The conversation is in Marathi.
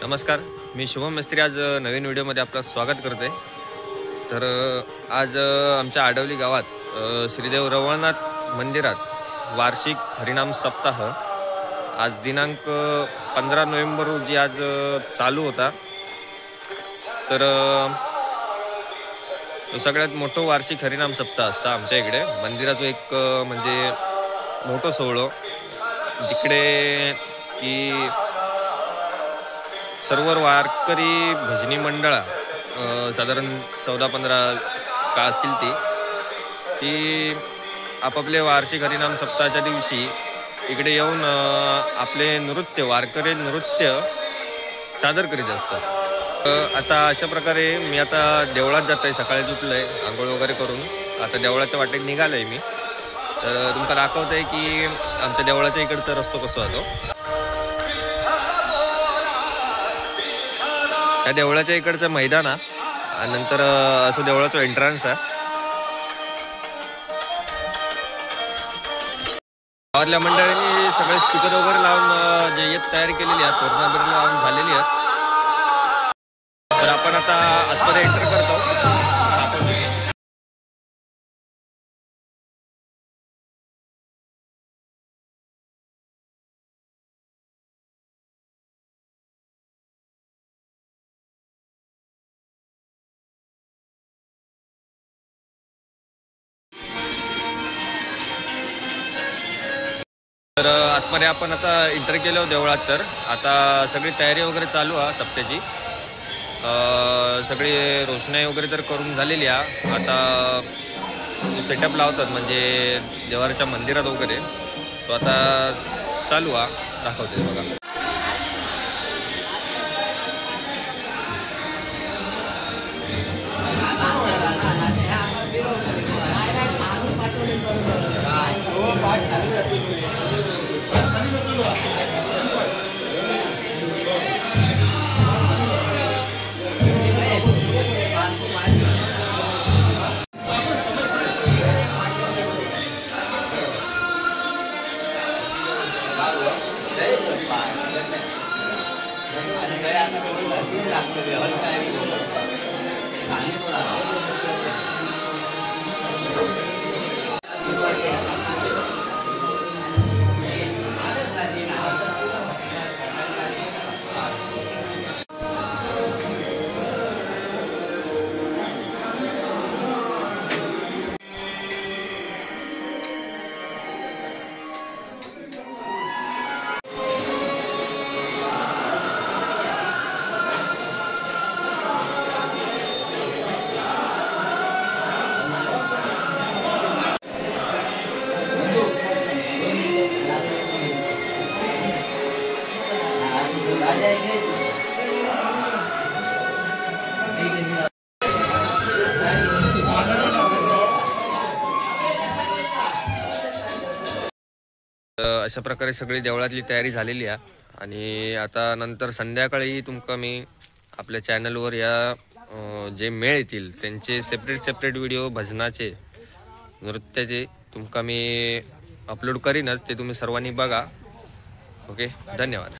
नमस्कार, मी शुभम मिस्त्री आज नवीन व्हिडिओमध्ये आपलं स्वागत करते। तर आज आमच्या आडवली गावात श्रीदेव रवळनाथ मंदिरात वार्षिक हरिनाम सप्ताह आज दिनांक 15 नोव्हेंबर रोजी आज चालू होता। तर सगळ्यात मोठं वार्षिक हरिनाम सप्ताह असतं आमच्या इकडे मंदिराचं एक म्हणजे मोठं सोहळं जिकडे की सर्व वारकरी भजनी मंडळ साधारण 14-15 का असतील ती आपापले वार्षिक हरिनाम सप्ताहाच्या दिवशी इकडे येऊन आपले नृत्य वारकरी नृत्य सादर करीत असतात। आता अशा प्रकारे मी आता देवळात जात आहे, सकाळी उठलोय, आंघोळ वगैरे करून आता देवळाच्या वाटेत निघालोय मी। तर तुम्हाला दाखवत आहे की आमच्या देवळाच्या इकडचा रस्तो कसा होतो। या देवळाच्या इकडचं मैदान आहे, नंतर असं देवळाचं एंट्रन्स आहे। गावातल्या मंडळींनी सगळे स्पीकर वगैरे लावून जे तयारी केलेली आहे, तोरणा बिरणं लावून झालेली आहे। तर आपण आता आतमध्ये एंटर करतो। तर आतमध्ये आपण आता एंटर केलो देवळात। तर आता सगळी तयारी वगैरे चालू आहे सप्त्याची, सगळी रोषणाई वगैरे तर करून झालेली आहे। आता जो सेटअप लावतात म्हणजे देवाच्या मंदिरात वगैरे तो आता चालू आहे, दाखवते बघा। अशा प्रकारे सगळी देवळातली तयारी झालेली आहे आणि आता नंतर संध्याकाळी तुमका मी आपल्या चॅनलवर या जे मेळ येतील त्यांचे सेपरेट व्हिडिओ भजनाचे नृत्याचे तुमका मी अपलोड करीनच, ते तुम्ही सर्वांनी बघा। ओके, धन्यवाद।